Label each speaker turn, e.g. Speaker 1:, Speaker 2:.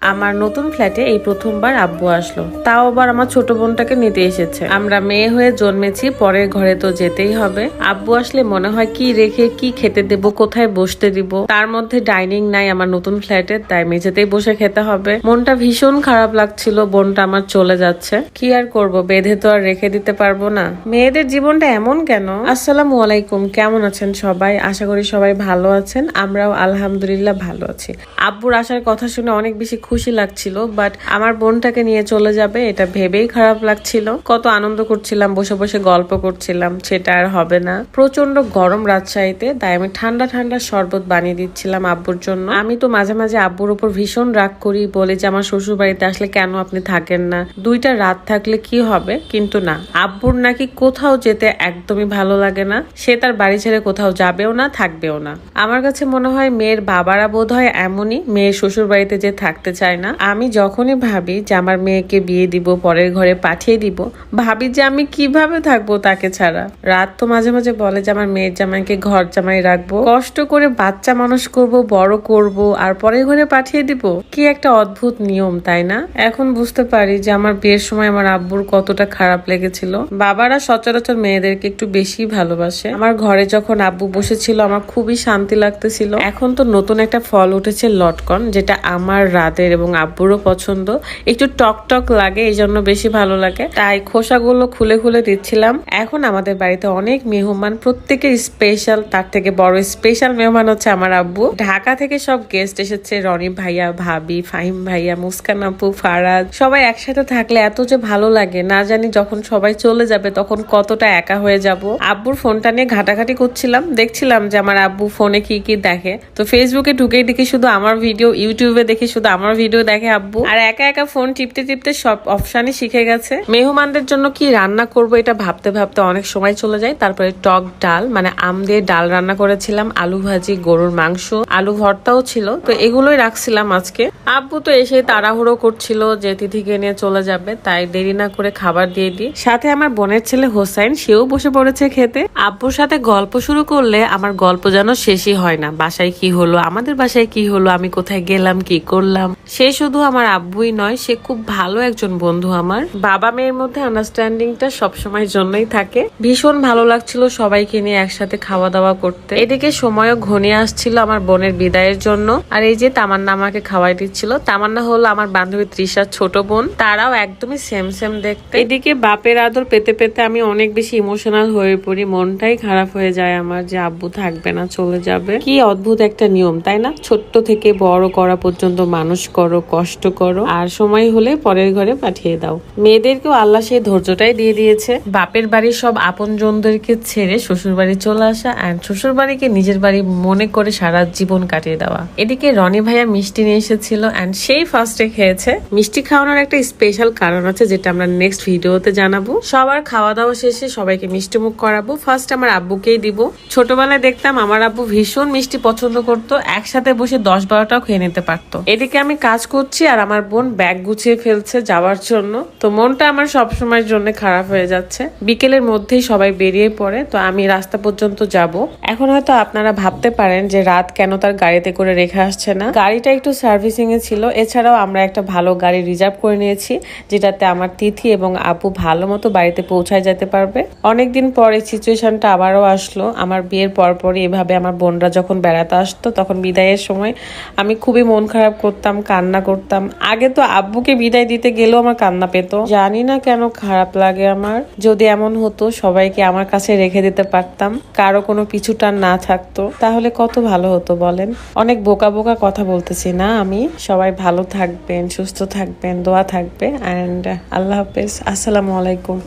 Speaker 1: আমার নতুন ফ্ল্যাটে এই প্রথমবার আব্বু আসলো, তাও আবার আমার ছোট বোনটাকে নিতে এসেছে। আমরা মেয়ে হয়ে জন্মেছি, পরের ঘরে তো যেতেই হবে। আব্বু আসলে মনে হয় কি রেখে কি খেতে দেব, কোথায় বসতে দিব। তার মধ্যে ডাইনিং নাই আমার নতুন ফ্ল্যাটে, তাই মেঝেতেই বসে খেতে হবে। মনটা ভীষণ খারাপ লাগছিল, বোনটা আমার চলে যাচ্ছে। কি আর করব, বেঁধে তো আর রেখে দিতে পারবো না। মেয়েদের জীবনটা এমন কেন? আসসালামু আলাইকুম, কেমন আছেন সবাই? আশা করি সবাই ভালো আছেন। আমরাও আলহামদুলিল্লাহ ভালো আছি। আব্বুর আসার কথা শুনে অনেক বেশি খুশি লাগছিল, বাট আমার বোনটাকে নিয়ে চলে যাবে এটা ভেবেই খারাপ লাগছিল। কত আনন্দ করছিলাম, বসে বসে গল্প করছিলাম, সেটা আর হবে না। প্রচন্ড গরম রাজশাহীতে, তাই আমি ঠান্ডা ঠান্ডা শরবত বানিয়ে দিচ্ছিলাম আব্বুর জন্য। আমি তো মাঝে মাঝে আব্বুর উপর ভীষণ রাগ করি, বলি যে আমার শ্বশুর বাড়িতে আসলে কেন আপনি থাকেন না, 2টা রাত থাকলে কি হবে। কিন্তু না, আব্বুর নাকি কোথাও যেতে একদমই ভালো লাগে না। সে তার বাড়ি ছেড়ে কোথাও যাবেও না, থাকবেও না। আমার কাছে মনে হয় মেয়ের বাবারা বোধ হয় এমনই, মেয়ের শ্বশুর বাড়িতে যে থাকতে চায় না। আমি যখনই ভাবি যে আমার মেয়েকে বিয়ে দিব, পরের ঘরে পাঠিয়ে দিব, ভাবি যে আমি কিভাবে থাকবো তাকে ছাড়া। রাত তো মাঝে মাঝে বলে যে আমার মেয়ের জামাইকে ঘর জামাই রাখবো, কষ্ট করে বাচ্চা মানুষ করব, বড় করব, আর পরের ঘরে পাঠিয়ে দিব। কি একটা অদ্ভুত নিয়ম, তাই না? এখন বুঝতে পারি যে আমার বিয়ের সময় আমার আব্বুর কতটা খারাপ লেগেছিল। বাবারা সচরাচর মেয়েদেরকে একটু বেশি ভালোবাসে। আমার ঘরে যখন আব্বু বসেছিল আমার খুবই শান্তি লাগতেছিল। এখন তো নতুন একটা ফল উঠেছে লটকন, যেটা আমার রাতের এবং আব্বুরও পছন্দ। একটু টক টক লাগে, এই জন্য বেশি ভালো লাগে, তাই খোসাগুলো খুলে খুলে দিচ্ছিলাম। এখন আমাদের বাড়িতে অনেক মেহমান, প্রত্যেকের স্পেশাল। তার থেকে বড় স্পেশাল মেহমান হচ্ছে আমার আব্বু। ঢাকা থেকে সব গেস্ট এসেছে, রনি ভাইয়া, ভাবি, ফাহিম ভাইয়া, মুস্কান আপু, ফারাদ। সবাই একসাথে থাকলে এত যে ভালো লাগে, না জানি যখন সবাই চলে যাবে তখন কতটা একা হয়ে যাব। আব্বুর ফোনটা নিয়ে ঘাটাঘাটি করছিলাম, দেখছিলাম যে আমার আব্বু ফোনে কি কি দেখে। তো ফেসবুকে ঢুকেই দেখি শুধু আমার ভিডিও, ইউটিউবে দেখি শুধু আমার ভিডিও দেখে আব্বু। আর একা একা ফোন টিপতে টিপতে সব অপশনই শিখে গেছে। মেহমানদের জন্য কি রান্না করব এটা ভাবতে ভাবতে অনেক সময় চলে যায়। তারপরে টক ডাল, মানে আম দিয়ে ডাল রান্না করেছিলাম, আলু ভাজি, গরুর মাংস, আলু ভর্তাও ছিল। তো এগুলোই রাখছিলাম আজকে। আব্বু তো এসে তাড়াহুড়ো করছিল যে তিথিকে নিয়ে চলে যাবে, তাই দেরি না করে খাবার দিয়ে দিই। সাথে আমার বোনের ছেলে হোসাইন, সেও বসে পড়েছে খেতে। আব্বুর সাথে গল্প শুরু করলে আমার গল্প যেন শেষই হয় না। বাসায় কি হলো, আমাদের বাসায় কি হলো, আমি কোথায় গেলাম, কি করলাম। সে শুধু আমার আব্বুই নয়, সে খুব ভালো একজন বন্ধু আমার। বাবা মেয়ের মধ্যে আন্ডারস্ট্যান্ডিংটা সবসময় জন্যই থাকে। ভীষণ ভালো লাগছিল সবাইকে নিয়ে একসাথে খাওয়া দাওয়া করতে। এদিকে সময়ও ঘনিয়ে আসছিল আমার বোনের বিদায়ের জন্য। আর এই যে তামান্না আমাকে খাওয়াই দিচ্ছিল। তামান্না হলো আমার বান্ধবী তৃষার ছোট বোন, তারাও একদমই সেম সেম দেখতে। এদিকে বাপের আদর পেতে পেতে আমি অনেক বেশি ইমোশনাল হয়ে পড়ি। মনটাই খারাপ হয়ে যায় আমার যে আব্বু থাকবে না, চলে যাবে। কি অদ্ভুত একটা নিয়ম, তাই না? ছোট্ট থেকে বড় করা পর্যন্ত মানুষ করো, কষ্ট করো, আর সময় হলে পরের ঘরে পাঠিয়ে দাও। মেয়েদেরকেও আল্লাহ সেই ধৈর্যটাই দিয়ে দিয়েছে। বাপের বাড়ির সব আপন জনদেরকে ছেড়ে শ্বশুর বাড়ি চলে আসা, অ্যান্ড শ্বশুর বাড়িকে নিজের বাড়ি মনে করে সারা জীবন কাটিয়ে দেওয়া। এদিকে রনি ভাইয়া মিষ্টি নিয়ে এসেছিল, অ্যান্ড সেই ফার্স্টে খেয়েছে। মিষ্টি খাওয়ানোর একটা স্পেশাল কারণ আছে, যেটা আমরা নেক্সট ভিডিওতে জানাবো। সবার খাওয়া দাওয়া শেষে সবাইকে মিষ্টি মুখ করাবো। ফার্স্ট আমার আব্বুকেই দিব। ছোটবেলায় দেখতাম আমার আব্বু ভীষণ মিষ্টি পছন্দ করতো, একসাথে বসে 10-12টাও খেয়ে নিতে পারতো। এদিকে আমি কাজ করছি আর আমার বোন ব্যাগ গুছিয়ে ফেলছে যাওয়ার জন্য। তো মনটা আমার সবসময়ের জন্য খারাপ হয়ে যাচ্ছে। বিকেলের মধ্যেই সবাই বেরিয়ে পড়ে, তো আমি রাস্তা পর্যন্ত যাব। এখন হয়তো আপনারা ভাবতে পারেন যে রাত কেন তার গাড়িতে করে রেখে আসছে না। গাড়িটা একটু সার্ভিসিং এ ছিল। এছাড়াও আমরা একটা ভালো গাড়ি রিজার্ভ করে নিয়েছি, যেটাতে আমার তিথি এবং আপু ভালো মতো বাড়িতে পৌঁছায় যেতে পারবে। অনেকদিন পর এই সিচুয়েশনটা আবারও আসলো। আমার বিয়ের পরপরই এভাবে আমার বোনরা যখন বেড়াতে আসতো, তখন বিদায়ের সময় আমি খুবই মন খারাপ করতাম, কান্না করতাম। আগে তো আব্বুকে বিদায় দিতে গেলেও আমার কান্না পেত। জানি না কেন খারাপ লাগে আমার। যদি এমন হতো সবাইকে আমার কাছে রেখে দিতে পারতাম, কারো কোনো পিছুটান না থাকতো, তাহলে কত ভালো হতো বলেন। অনেক বোকা বোকা কথা বলতেছি না আমি? সবাই ভালো থাকবেন, সুস্থ থাকবেন, দোয়া থাকবে, অ্যান্ড আল্লাহ হাফেজ। আসসালামু আলাইকুম।